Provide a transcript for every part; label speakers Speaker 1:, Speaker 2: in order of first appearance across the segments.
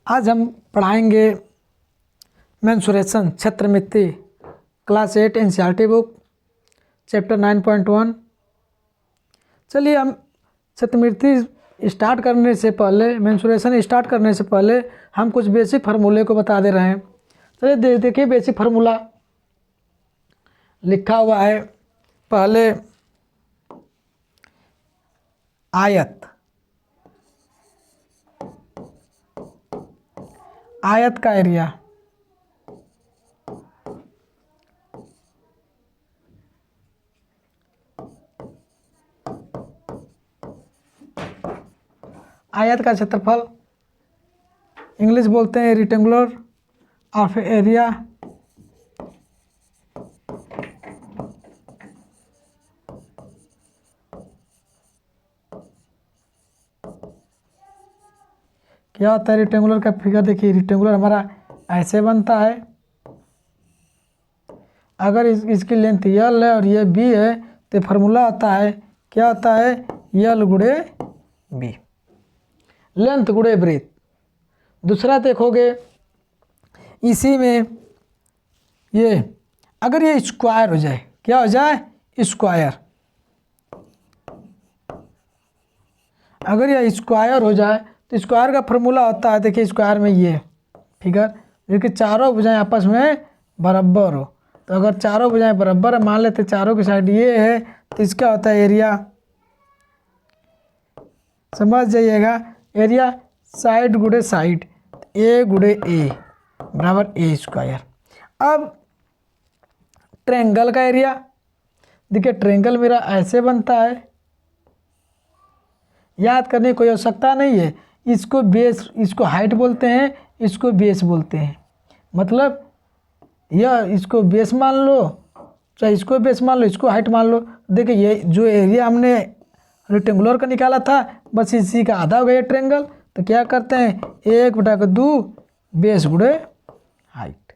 Speaker 1: आज हम पढ़ाएंगे मेंसुरेशन क्षेत्रमिति क्लास 8 एनसीईआरटी बुक चैप्टर 9.1। चलिए हम क्षेत्रमिति स्टार्ट करने से पहले मेंसुरेशन स्टार्ट करने से पहले हम कुछ बेसिक फार्मूले को बता दे रहे हैं। चलिए देखिए बेसिक फार्मूला लिखा हुआ है। पहले आयत का एरिया आयत का क्षेत्रफल इंग्लिश बोलते हैं रेक्टेंगुलर ऑफ एरिया। क्या होता है रेक्टेंगुलर का फिगर? देखिए रेक्टेंगुलर हमारा ऐसे बनता है। अगर इसकी लेंथ यल है और ये बी है तो फार्मूला आता है, क्या होता है? यल गुणे बी, लेंथ गुणे ब्रेथ। दूसरा देखोगे इसी में ये अगर ये स्क्वायर हो जाए, क्या हो जाए? स्क्वायर। अगर ये स्क्वायर हो जाए तो स्क्वायर का फार्मूला होता है, देखिए स्क्वायर में ये फिगर, देखिए चारों भुजाएं आपस में बराबर हो। तो अगर चारों भुजाएं बराबर है, मान लेते चारों की साइड ये है, तो इसका होता है एरिया। समझ जाइएगा, एरिया साइड गुणे साइड, ए गुणे ए बराबर ए स्क्वायर। अब ट्रायंगल का एरिया देखिए, ट्रायंगल मेरा ऐसे बनता है, याद करने की कोई आवश्यकता नहीं है। इसको बेस, इसको हाइट बोलते हैं, इसको बेस बोलते हैं। मतलब यह इसको बेस मान लो, चाहे इसको बेस मान लो, इसको हाइट मान लो। देखिए ये जो एरिया हमने रेक्टेंगुलर का निकाला था, बस इसी का आधा हो गया ट्रायंगल। तो क्या करते हैं, 1/2 बेस गुणे हाइट।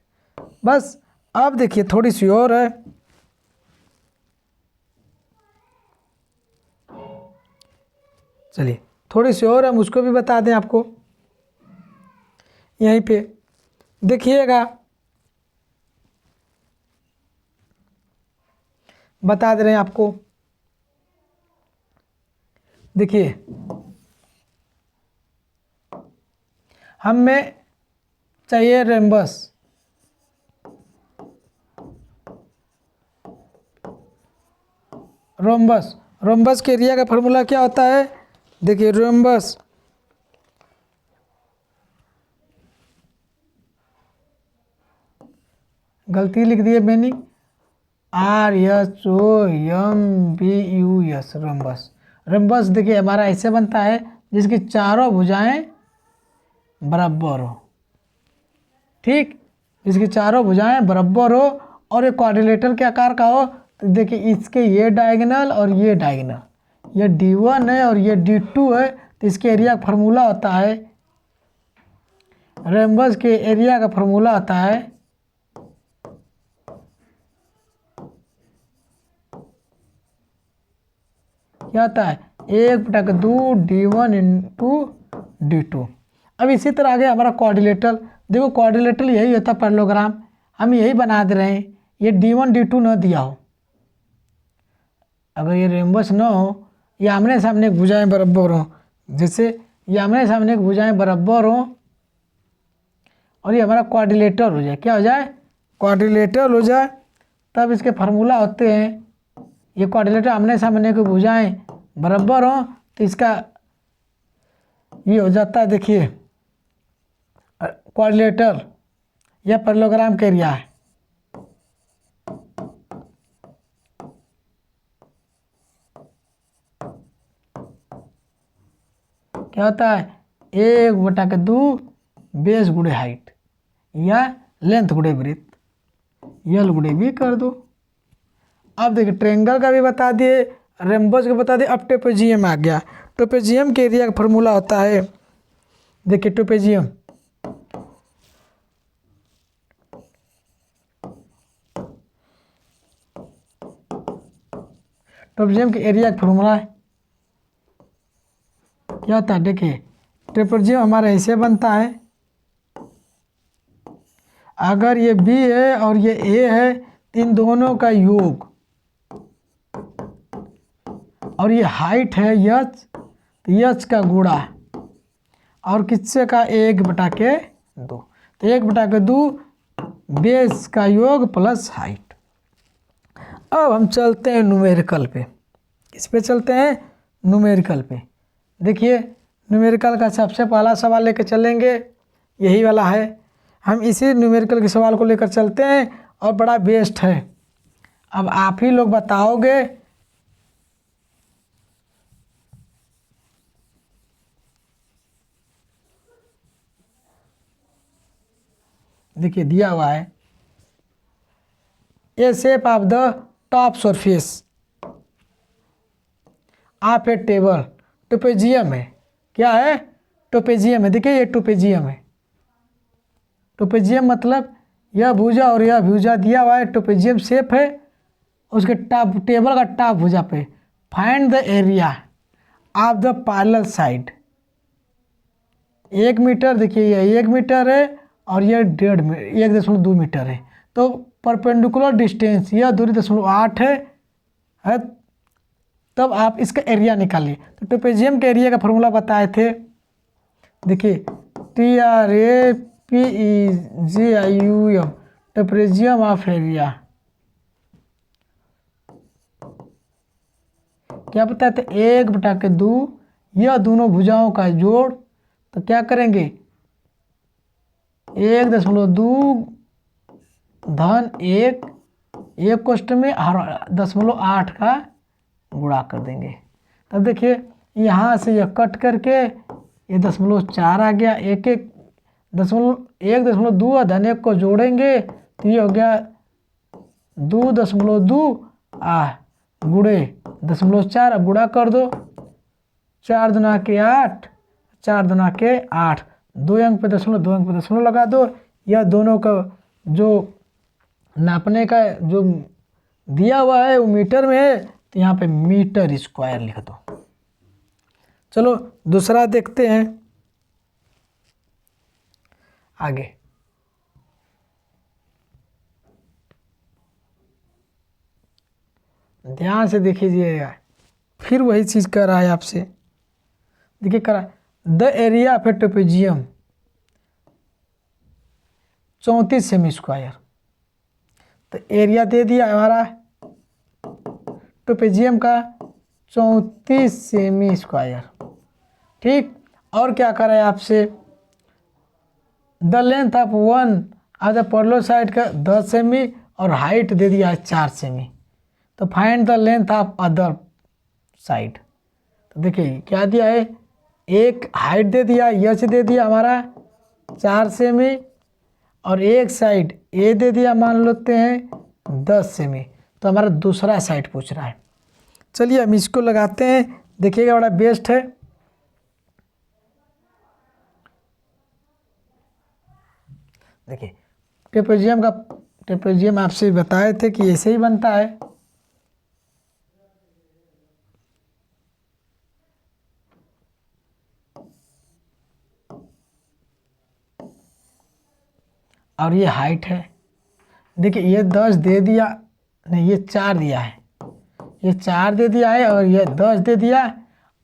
Speaker 1: बस अब देखिए थोड़ी सी और है, चलिए थोड़ी सी और हम उसको भी बता दें आपको। यहीं पे देखिएगा, बता दे रहे हैं आपको। देखिए हमें चाहिए रेम्बस, रोम्बस। रोम्बस के एरिया का फार्मूला क्या होता है? देखिए रोम्बस गलती लिख दिए मैंने, RHOMBUS रोम्बस। रोम्बस देखिए हमारा ऐसे बनता है जिसकी चारों भुजाएं बराबर हो, ठीक, इसकी चारों भुजाएं बराबर हो और ये क्वाड्रिलेटरल के आकार का हो। तो देखिए इसके ये डायगोनल और ये डायगोनल, ये D1 है और ये D2 है। तो इसके एरिया का फार्मूला होता है, रोम्बस के एरिया का फार्मूला होता है क्या होता है? 1/2 D1 इंटू D2। अब इसी तरह आगे हमारा क्वाड्रिलेटरल, देखो क्वाड्रिलेटरल यही होता है पैरेललोग्राम, हम यही बना दे रहे हैं। ये D1 D2 न दिया हो, अगर ये रोम्बस न हो, ये आमने सामने भुजाएं बराबर हो, जैसे ये आमने सामने भुजाएं बराबर हो और ये हमारा क्वाड्रिलेटरल हो जाए, क्या हो जाए? क्वाड्रिलेटरल हो जाए। तब इसके फार्मूला होते हैं, ये क्वाड्रिलेटरल आमने सामने की भुजाएं बराबर हो तो इसका ये हो जाता है। देखिए क्वाड्रिलेटरल यह पैरेललोग्राम का एरिया है। क्या होता है? 1/2 बेस गुणे हाइट या लेंथ गुणे ब्रेथ, यल गुणे बी कर दो। अब देखिए ट्रायंगल का भी बता दिए, रोम्बस का बता दिए, अब ट्रेपेजियम आ गया। ट्रेपेजियम के एरिया का फार्मूला होता है, देखिए ट्रेपेजियम के एरिया का फार्मूला है, क्या होता है? देखिए ट्रेपेजियम हमारा ऐसे बनता है, अगर ये बी है और ये ए है तो इन दोनों का योग, और ये हाइट है यच, तो यच का गुणा, और किससे का 1/2, तो 1/2 बेस का योग प्लस हाइट। अब हम चलते हैं न्यूमेरिकल पे। किस पे चलते हैं? न्यूमेरिकल पे। देखिए न्यूमेरिकल का सबसे पहला सवाल लेकर चलेंगे, यही वाला है। हम इसी न्यूमेरिकल के सवाल को लेकर चलते हैं और बड़ा बेस्ट है। अब आप ही लोग बताओगे देखिए दिया हुआ है a shape of the top surface of a table, trapezium है। क्या है? ट्रेपेजियम है। देखिए ये ट्रेपेजियम है। ट्रेपेजियम मतलब यह भुजा और यह भुजा दिया हुआ है, ट्रेपेजियम शेप है। उसके टॉप, टेबल का टॉप भुजा पे find the area of the parallel side. 1 metre, देखिए यह 1 मीटर है और यह 1.2 मीटर है। तो परपेंडिकुलर डिस्टेंस, यह दूरी 0.8 है। तब आप इसका एरिया निकालिए। तो ट्रेपेजियम के एरिया का फॉर्मूला बताए थे। देखिए TRAPEZIUM, ट्रेपेजियम ऑफ एरिया। क्या बताए थे? 1/2, यह दोनों भुजाओं का जोड़। तो क्या करेंगे? 1.2 धन 1 कोष्ठ में और 0.8 का गुणा कर देंगे। तब देखिए यहाँ से यह कट करके ये 0.4 आ गया। 1.2 धन 1 को जोड़ेंगे तो ये हो गया 2.2 गुणे 0.4। अब गुणा कर दो, 4 दूना के 8, 4 दूना के 8, 2 अंक पे दशमलव लगा दो। यह दोनों का जो नापने का जो दिया हुआ है वो मीटर में है, तो यहाँ पे मीटर स्क्वायर लिख दो। चलो दूसरा देखते हैं आगे। ध्यान से देखिएगा, फिर वही चीज़ कर रहा है आपसे। देखिए कर रहा है the area of A trapezium 34 semi square. तो एरिया दे दिया हमारा ट्रेपेजियम का 34 सेमी स्क्वायर। ठीक, और क्या कर रहा है आपसे? The length of one of the parallel side का 10 सेमी और हाइट दे दिया है 4 सेमी। तो find the length of other side. तो देखिए क्या दिया है? एक हाइट दे दिया, यच दे दिया हमारा 4 सेमी, और एक साइड ए दे दिया मान लेते हैं 10 सेमी। तो हमारा दूसरा साइड पूछ रहा है। चलिए हम इसको लगाते हैं, देखिएगा बड़ा बेस्ट है। देखिए ट्रेपेजियम आपसे बताए थे कि ऐसे ही बनता है। और ये हाइट है। देखिए ये 10 दे दिया, नहीं ये 4 दिया है, ये 4 दे दिया है और ये 10 दे दिया,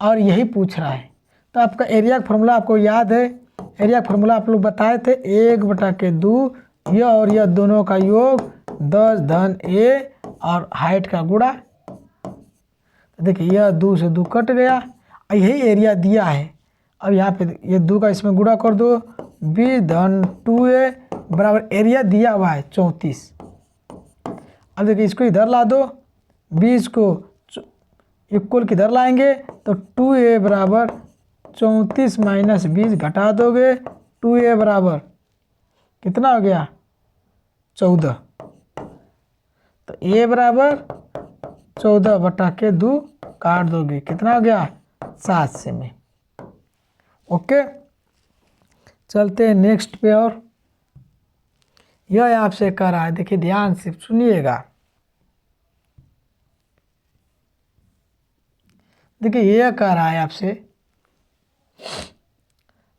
Speaker 1: और यही पूछ रहा है। तो आपका एरिया का फॉर्मूला आपको याद है? एरिया का फॉर्मूला आप लोग बताए थे 1/2, यह और यह दोनों का योग 10 धन ए और हाइट का गुणा। तो देखिए यह 2 से 2 कट गया, और यही एरिया दिया है। अब यहाँ पे ये 2 का इसमें गुणा कर दो, 20 धन 2a बराबर एरिया दिया हुआ है 34। अब देखिए इसको इधर ला दो, 20 को इक्वल किधर लाएंगे? तो 2a बराबर 34 माइनस 20 घटा दोगे, 2a बराबर कितना हो गया? 14। तो a बराबर 14/2 काट दोगे, कितना हो गया? 7 सेमी। ओके, चलते हैं नेक्स्ट पे। और यह आपसे कह रहा है, देखिए ध्यान से सुनिएगा। देखिए यह कह रहा है आपसे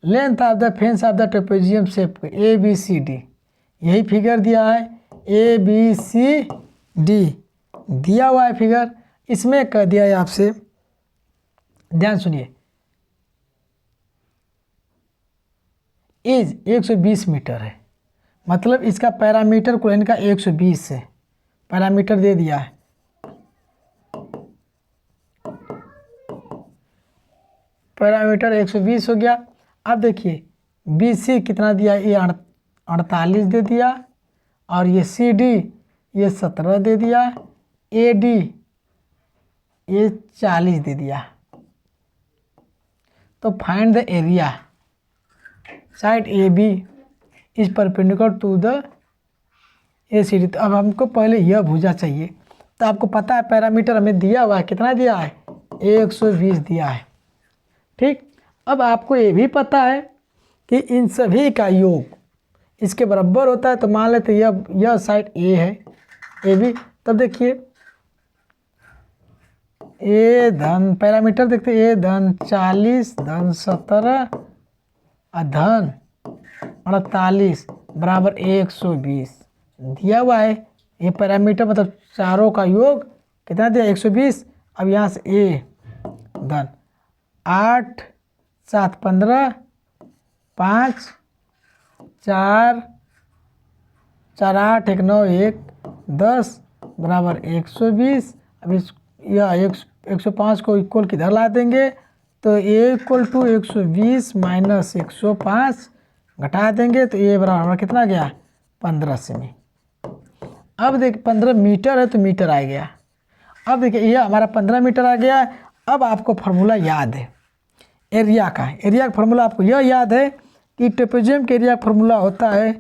Speaker 1: length of the fence of the trapezium shape ABCD। यही फिगर दिया है, ABCD दिया हुआ है फिगर। इसमें कह दिया है आपसे, ध्यान सुनिए, एज 120 मीटर है, मतलब इसका पैरामीटर कोलन का 120 है, पैरामीटर दे दिया है। पैरामीटर 120 हो गया। अब देखिए BC कितना दिया, ये 48 दे दिया, और ये CD ये 17 दे दिया, AD ये 40 दे दिया। तो find the area side AB is perpendicular to the ACD। तो अब हमको पहले यह भुजा चाहिए। तो आपको पता है पैरामीटर हमें दिया हुआ है, कितना दिया है, 120 दिया है। ठीक, अब आपको ये भी पता है कि इन सभी का योग इसके बराबर होता है। तो मान लेते यह साइड A है, AB। तब देखिए A धन, पैरामीटर देखते A धन 40 धन 17 धन 48 बराबर 120 दिया हुआ है। ये पैरामीटर मतलब चारों का योग कितना दिया, 120। अब यहाँ से A धन 8 7 15 5 4 4 8 1 9 1 10 बराबर 120। अब इस यह 105 को इक्वल किधर ला देंगे, तो A इक्वल टू 120 माइनस 105 घटा देंगे, तो ये बराबर कितना गया, 15 सेमी। अब देखिए 15 मीटर है तो मीटर आ गया। अब देखिए ये हमारा 15 मीटर आ गया। अब आपको फार्मूला याद है एरिया का। एरिया का फार्मूला आपको यह याद है कि ट्रेपेजियम के एरिया का फार्मूला होता है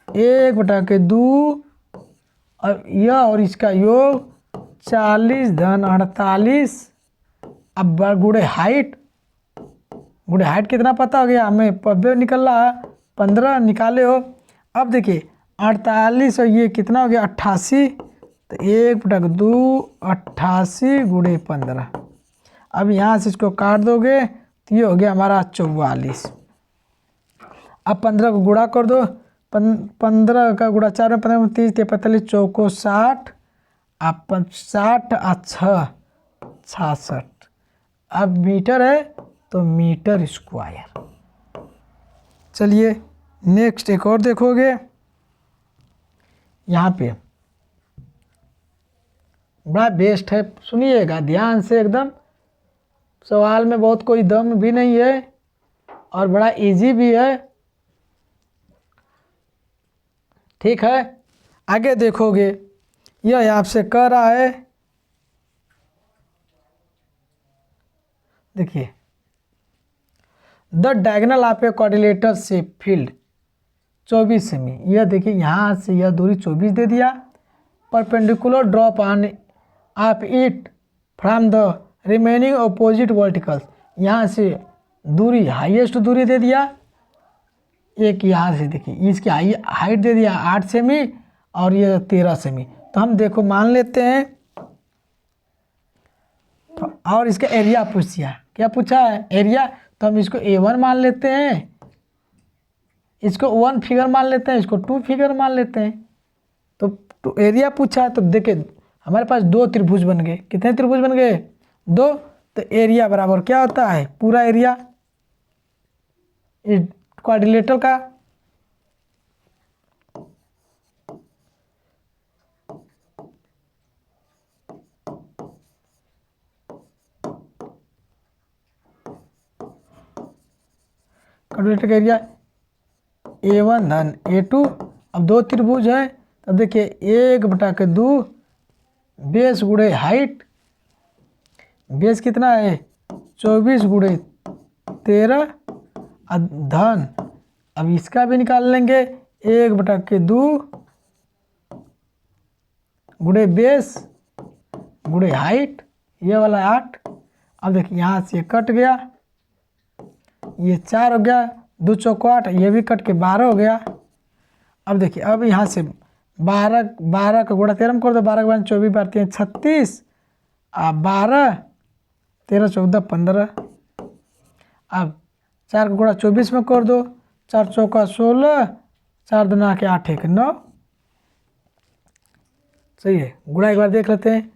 Speaker 1: 1/2 और यह और इसका योग 40 धन 48। अब गुड़े हाइट कितना पता हो गया हमें, पब्बे निकल रहा है 15 निकाले हो। अब देखिए 48 और ये कितना हो गया 88, तो 1/2 88 गुड़े 15। अब यहाँ से इसको काट दोगे तो ये हो गया हमारा 44। अब 15 को गुणा कर दो, 15 का गुणा 4 में 15 में 30 45 चौको 60, अब 60 6 66। अब मीटर है तो मीटर स्क्वायर। चलिए नेक्स्ट एक और देखोगे, यहाँ पे बड़ा बेस्ट है, सुनिएगा ध्यान से एकदम। सवाल में बहुत कोई दम भी नहीं है और बड़ा इजी भी है। ठीक है, आगे देखोगे यह आपसे कह रहा है, देखिए the diagonal of a quadrilateral shape field 24 semi. यह देखिए यहाँ से यह दूरी 24 दे दिया। Perpendicular drop on off it from the remaining opposite verticals. यहाँ से दूरी हाईएस्ट दूरी दे दिया। एक यहाँ से देखिए इसकी हाइट दे दिया 8 सेमी और ये 13 सेमी। तो हम देखो मान लेते हैं तो, और इसका एरिया पूछ दिया, क्या पूछा है एरिया, तो हम इसको A1 मान लेते हैं, इसको 1 फिगर मान लेते हैं, इसको 2 फिगर मान लेते हैं। तो एरिया पूछा है, तो देखिए हमारे पास 2 त्रिभुज बन गए। कितने त्रिभुज बन गए, 2। तो एरिया बराबर क्या होता है, पूरा एरिया इस क्वाड्रिलेटरल का। क्वाड्रिलेटरल का एरिया A1 धन A2। अब 2 त्रिभुज है, तब देखिए 1/2 बेस गुड़े हाइट। बेस कितना है 24 गुड़े 13 धन। अब इसका भी निकाल लेंगे 1/2 गुड़े बेस गुड़े हाइट, ये वाला 8। अब देखिए यहाँ से कट गया, ये 4 हो गया, 2 चौको 8, ये भी कट के 12 हो गया। अब देखिए अब यहाँ से 12 का गुणा 13 में कर दो, 12 के बाद 24 बार 3 36, अब 12 13 14 15। अब 4 का गुणा 24 में कर दो, 4 चौका 16, 4 दूना के 8 एक 9। सही है, गुणा एक बार देख लेते हैं।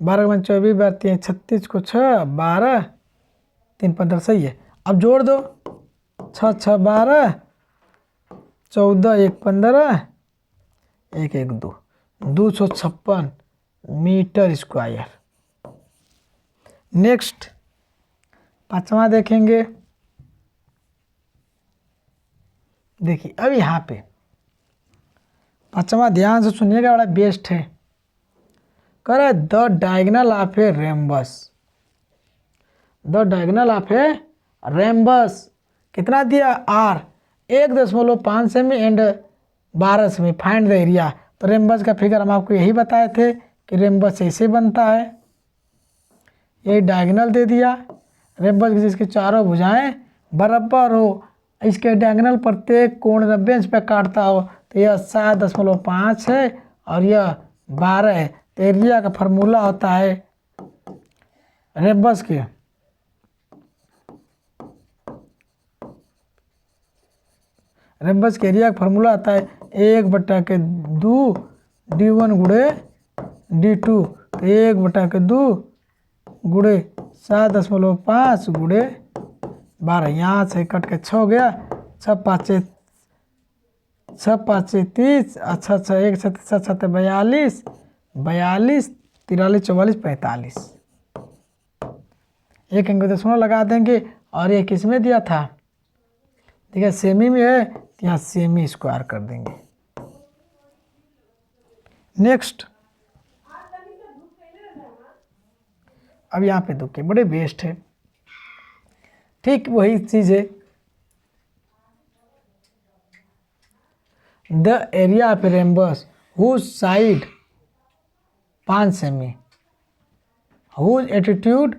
Speaker 1: 12 में 24 बारती हैं 36 को 6 12 3 15। सही है, अब जोड़ दो 6 6 12 14 1 15 1 1 2 256 मीटर स्क्वायर। नेक्स्ट 5वां देखेंगे। देखिए अब यहाँ पे 5वां ध्यान से सुनिएगा, बड़ा बेस्ट है। कह रहा है the diagonal of a rhombus. The diagonal of a rhombus कितना दिया R 1.5 सेमी एंड 12 सेमी। Find the area. तो रेम्बस का फिगर हम आपको यही बताए थे कि रेम्बस ऐसे बनता है। यही डायगोनल दे दिया। रेम्बस जिसकी चारों भुजाएं बराबर हो, इसके डायगोनल प्रत्येक कोण 90 अंश पे काटता हो, तो यह 7.5 है और यह 12 है। तो एरिया का फॉर्मूला होता है रेम्बस के एरिया का फॉर्मूला आता है 1/2 D1 गुणे D2। तो 1/2 गुणे 7.5 गुणे 12। यहाँ से कट के 6 हो गया। 6 5 30 अच्छा 1 7 7 42 43 43 44 45। एक अंक 10 लगा देंगे। और ये किस में दिया था, ठीक है सेमी में है, तो यहाँ सेमी स्क्वायर कर देंगे। नेक्स्ट अब यहाँ पे दुखे बड़े बेस्ट है। ठीक वही चीज़ है। The area of rhombus whose side 5 सेमी हुज एटीट्यूड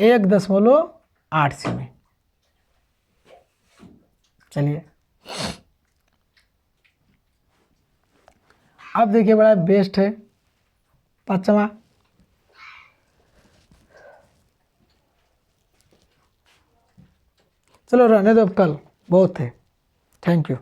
Speaker 1: 1.8 सेमी। चलिए अब देखिए बड़ा बेस्ट है 5वां। चलो रहने दो, अब कल बहुत है। Thank you.